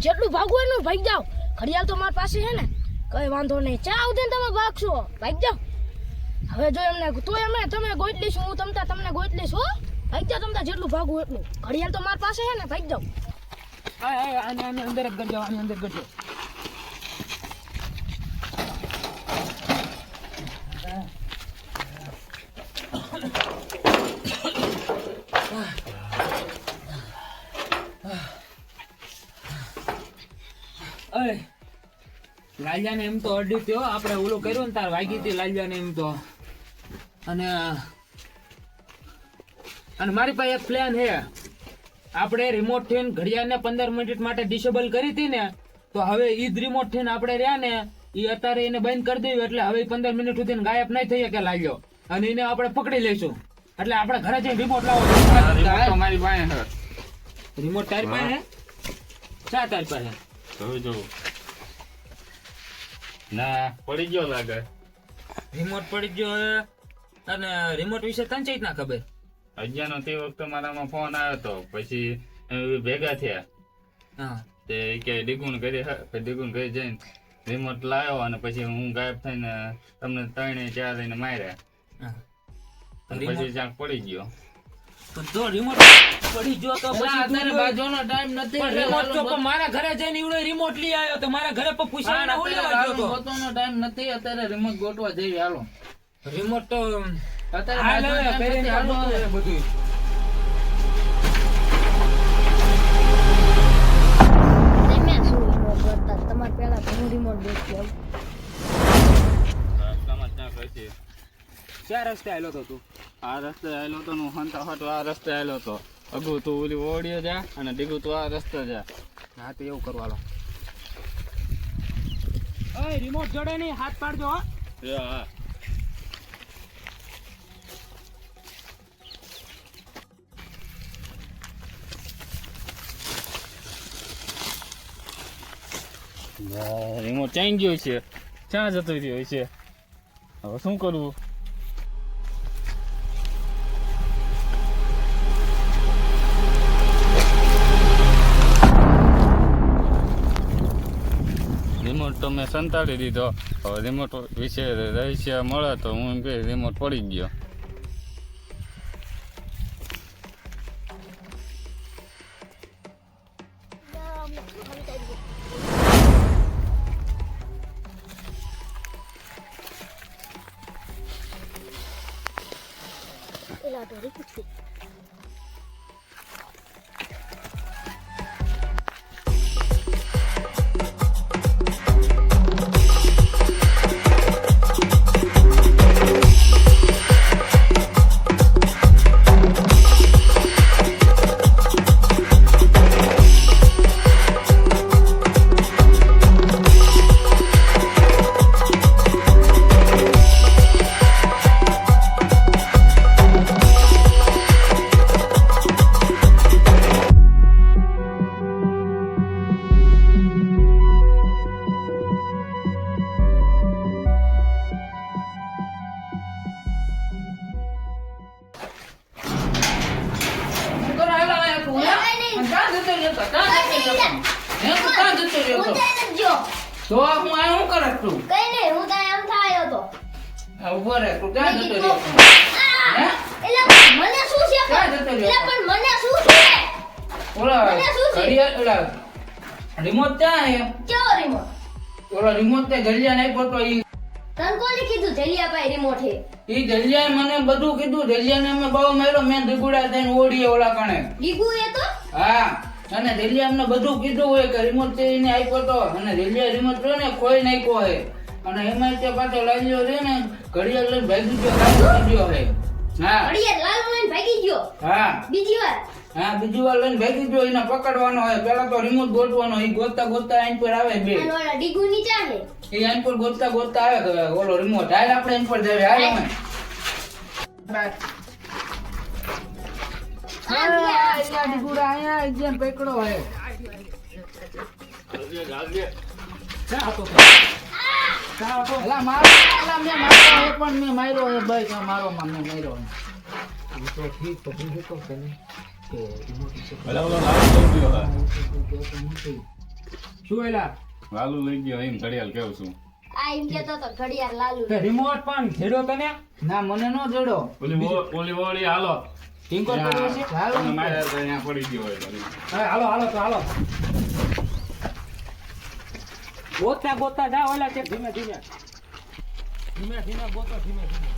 જેટલું ભાગવું એનું ભાઈ જાવ ઘડિયાળ તો મારી પાસે છે ને કઈ વાંધો નહીં ચા આવતી ને તમે ભાગશો ભાઈ જાવ હવે જો એમને તોય અમે તમે ગોઈટ લઈશું હું તમને ગોઈટ લઈશ હો ભાઈ જાવ તમને જેટલું ભાગવું એટલું ઘડિયાળ તો મારી પાસે છે ને ભાઈ જાવ આને અંદર જ કરજો આની અંદર કરજો લાલજાને એમ તો અડી થયો આપણે ઓલું કર્યું ને તાર વાગી હતી લાલજાને એમ તો અને મારી પાસે એક પ્લાન છે આપણે રિમોટ થી ઘડિયાળને 15 મિનિટ માટે ડિસેબલ કરી હતી ને તો હવે ઈ જ રિમોટ થી આપણે રહ્યા ને ઈ અત્યારે એને બંધ કરી દેવું એટલે હવે 15 મિનિટ સુધી ગાયબ નહીં થઈ શકે લાલ્યો અને એને આપણે પકડી લઈશું એટલે આપણે ઘરે જઈને રિમોટ લાવો મારી પાસે રિમોટ તારી પાસે શા તારી પાસે જો ના પડી ગયો લાગે રિમોટ પડી ગયો અને રિમોટ વિશે તને ચઈ ના ખબર અજ્ઞાનો તે વખતે મારામાં ફોન આવ્યો હતો પછી ભેગા થયા હા તે કે ડીગુણ ઘરે જઈને રિમોટ લાવ્યો અને પછી હું ગાયબ થઈને તમને 3-4 લઈને માર્યા પછી ક્યાંક પડી ગયો તો રિમોટ પડી ગયો તો પછી અત્યારે બાજુનો ટાઈમ નથી રિમોટ તો મારા ઘરે જઈને ઈવડો રિમોટ લઈ આવ્યો તો મારા ઘરે પર પૂછાને હું લેવા ગયો તો ગોતવાનો ટાઈમ નથી અત્યારે રિમોટ ગોતવા જઈએ હાલો રિમોટ તો અત્યારે બધું તમારે પેલા હું રિમોટ દેખ્યો રસ્તામાં ક્યાં કઈ ક્યાં રસ્તે આવેલો તો તું આ રસ્તે આવેલો હતો હું હંતા હટો આ રસ્તે આવેલો હતો અગુ તું ઓલી ઓડીએ જા અને ડીગુ તું આ રસ્તે જા હા તો એવું કરવાલો ઓય રિમોટ જોડે નહીં હાથ પાડજો હો હા રિમોટ ચાઈ ગયો છે ક્યાં જતો રહ્યો છે હવે શું કરવું રિમોટ તો મેં સંતાડી દીધો હવે રિમોટ વિશે રહસ્ય મળે તો હું એમ કે રિમોટ પડી ગયો એલા તો રીકું તો હું આ શું કરે તું કઈ નહીં હું તો એમ થાયો તો ઉભો રહે તું ક્યાં જતો રહ્યો એટલે મને શું છે ક્યાં જતો રહ્યો પણ મને શું છે ઓલા મને શું છે? ઘડિયાળ ઓલા રિમોટ ક્યાં હે કેવો રિમોટ ઓલા રિમોટ તે જલિયા નહીં પોતો ઈ તને કોને કીધું જલિયા ભાઈ રિમોટ હે ઈ જલિયાએ મને બધું કીધું જલિયાને મેં બહુ માર્યો મેં દીગુડા થઈને ઓડીએ ઓલા કણે ડીગુ એ તો હા અને રેલિયા અમને બધું કીધું હોય કે રિમોટ તે એને આપ્યો તો અને રેલિયા રિમોટ રહ્યો ને કોઈ નાખ્યો હે અને એમાં તે પાછો લાલ્યો રે ને ઘડિયાળ લઈને ભાગી ગયો હે હા ઘડિયાળ લાલ લઈને ભાગી ગયો હા બીજી વાર હા બીજી વાર લઈને ભાગી ગયો એને પકડવાનો હોય પેલા તો રિમોટ ગોતવાનો એ ગોતતા ગોતતા આઈન પર આવે બે અને ઓલા ડીગુ નીચા હે એ આઈન પર ગોતતા ગોતતા આવે કે ઓલો રિમોટ હાલ આપણે આઈન પર જઈએ હાલ અમે અહીંયા ડીગુડા અહીંયા એકજણ પકડો હે એલા મારો એલા મેં માર્યો હે પણ મેં માર્યો હે ભાઈ કે મારો માં મેં માર્યો હે તો ઠીક તો બીજું તો કે ઓલા લાલ થઈ ગયો હે શું એલા લાલુ લઈ ગયો એમ ઘડિયાળ કેવું છું આ એમ કહેતો તો ઘડિયાળ લાલુ તે રિમોટ પણ છેડો તને ના મને નો જડો ઓલી વળી હાલો ટિંકો પડ્યો છે હાલો મારે અહીંયા પડી ગયો હોય ઘડી. હા હાલો હાલો તો હાલો ગોતા ગોતા જા ઓલા છે ધીમે ધીમે ધીમે ધીમે ગોતો ધીમે ધીમે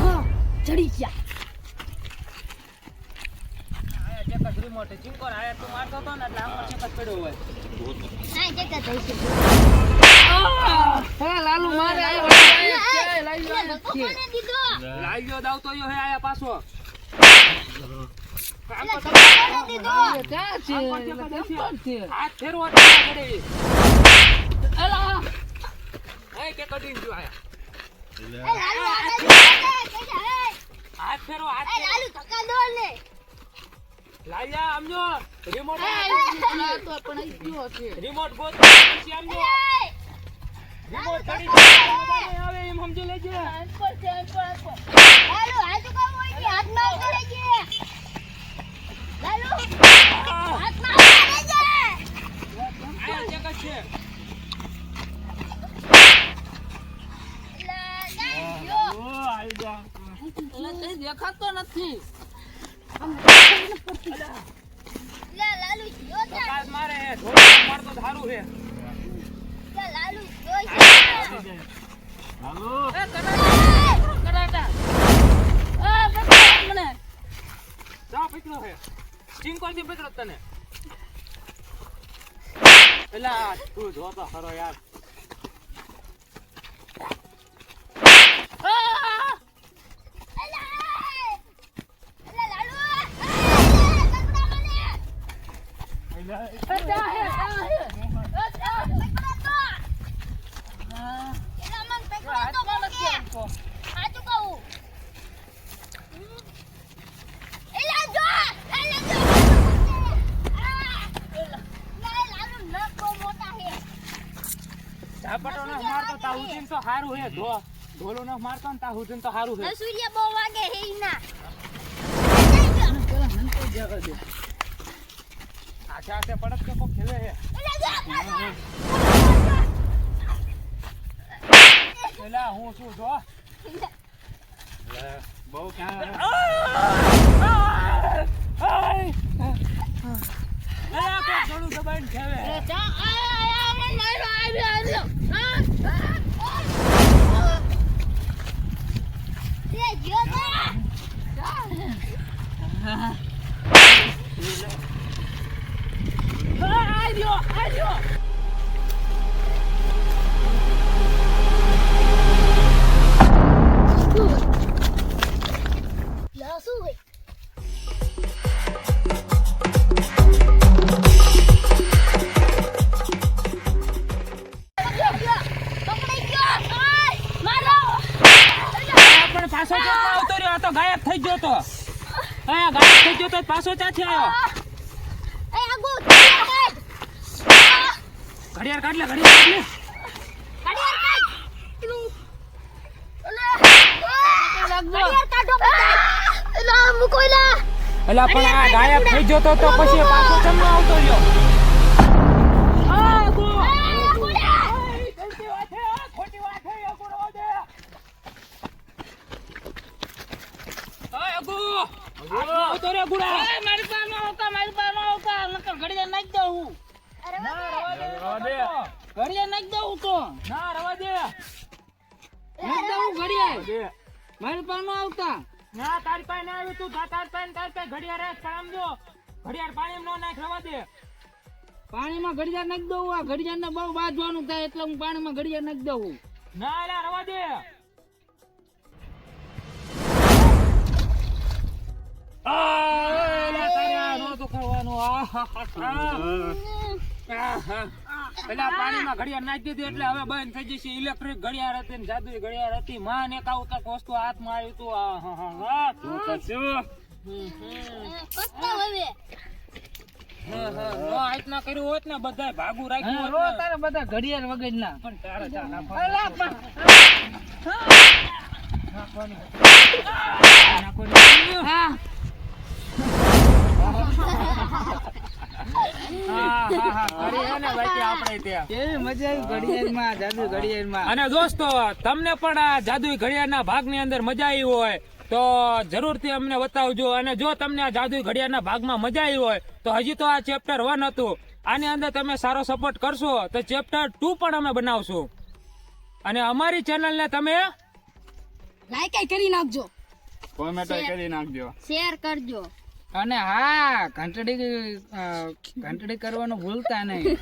હા ચડી ગયા આયા ચેક જ રિમોટ ચિંકોર આયા તું મારતો તો ને એટલે આમ ચેક જ પડ્યો હોય હા જગત થઈ છે હે લાલુ મારે કોને દીધો લાગ્યો દાવ તો યો હે આયા પાછો કોને દીધો હાથ ફેરવો તો પડે એલા એ કે કઢીને જો આયા એ લાલુ આ હાથ ફેરો હાથ એ લાલુ ધક્કા દો ને લાયા આમજો રિમોટ તો પણ ઈ ગયો છે રિમોટ ગોત પછી આમજો રિમોટ ચડી જાય આવે એમ સમજી લેજે લાલુ હાથ ઉગાવ હોય કે હાથ માં કરે છે લાલુ હાથ માં કરે છે આયા ચેક જ છે આઈ જા એટલે તે દેખાતો નથી લાલુ જો છે કાલ મારે થોડો મારતો સારું છે લાલુ જો છે હાલો એ કરાટા પકડ મને જા પકડો છે ચિંકોર થી પકડો તને એલા તું જો તો ખરો યાર ઝાપટો ન મારતો તા ઉજીન તો સારું હે ઢોલો ન મારતો ને તા ઉજીન તો સારું હે સૂર્ય બહુ વાગે હે ના આછા આછે પડક કે કો ખેલે હે એલા હું શું જો બહુ ક્યાં એલા કો થોડું દબાઈને ખેવે પણ પાછો ચેક આવતો રહ્યો આ તો ગાયબ થઈ ગયો તો હા ગાયબ થઈ ગયો તો પાછો ચાથી આવ્યો ઘડિયાળ કાઢ લે ઘડિયાળ એલા પણ આ ગાયબ થઈ ગયો તો પછી પાછો ચમનો આવતો રહ્યો ઘડિયાળ નાખી દઉં હું ઘડિયાળ નાખી દઉં તો ના રવા દે નાખી દઉં ઘડિયાળ મારી પાસે ન આવતા ના તારી પાસે ના આવ્યું તું તારી પાસે ઘડિયાળ રાખ કામ જો ઘડિયાળ પાણી નો નાખ રવા દે પાણીમાં ઘડિયાળ નાખી દઉં આ ઘડિયાળ ને બહુ બાંધવાનું થાય એટલે હું પાણીમાં ઘડિયાળ નાખી દઉં ના એલા રવા દે એલા તારે નો દુખાવાનું પેલા પાણીમાં ઘડિયાળ નાખી દીધી એટલે હવે બંધ થઈ જશે ઇલેક્ટ્રિક ઘડિયાળ હતી ને જાદુઈ ઘડિયાળ હતી માં એક આવું તક વસ્તુ હાથમાં આવ્યું તું નો હાથ ના કર્યું હોત ને બધા ભાગુ રાખ્યું હોત ને. તારે બધા ઘડિયાળ વગર ના પણ તારે ચા ના અલા, હા કેવી મજા આવી ઘડિયાળમાં, જાદુ ઘડિયાળમાં. અને દોસ્તો તમને પણ આ જાદુઈ ઘડિયાળના ભાગની અંદર મજા આવી હોય તો જરૂરથી અમને બતાવજો. અને જો તમને આ જાદુઈ ઘડિયાળના ભાગમાં મજા આવી હોય તો હજી તો આ ચેપ્ટર 1 હતું, આની અંદર તમે સારો સપોર્ટ કરશો તો ચેપ્ટર 2 પણ અમે બનાવશું. અને અમારી ચેનલને તમે લાઈક કરી નાખજો, કોમેન્ટ કરી નાખજો. શેર કરજો. અને હા, ઘંટડી કરવાનું ભૂલતા નહીં.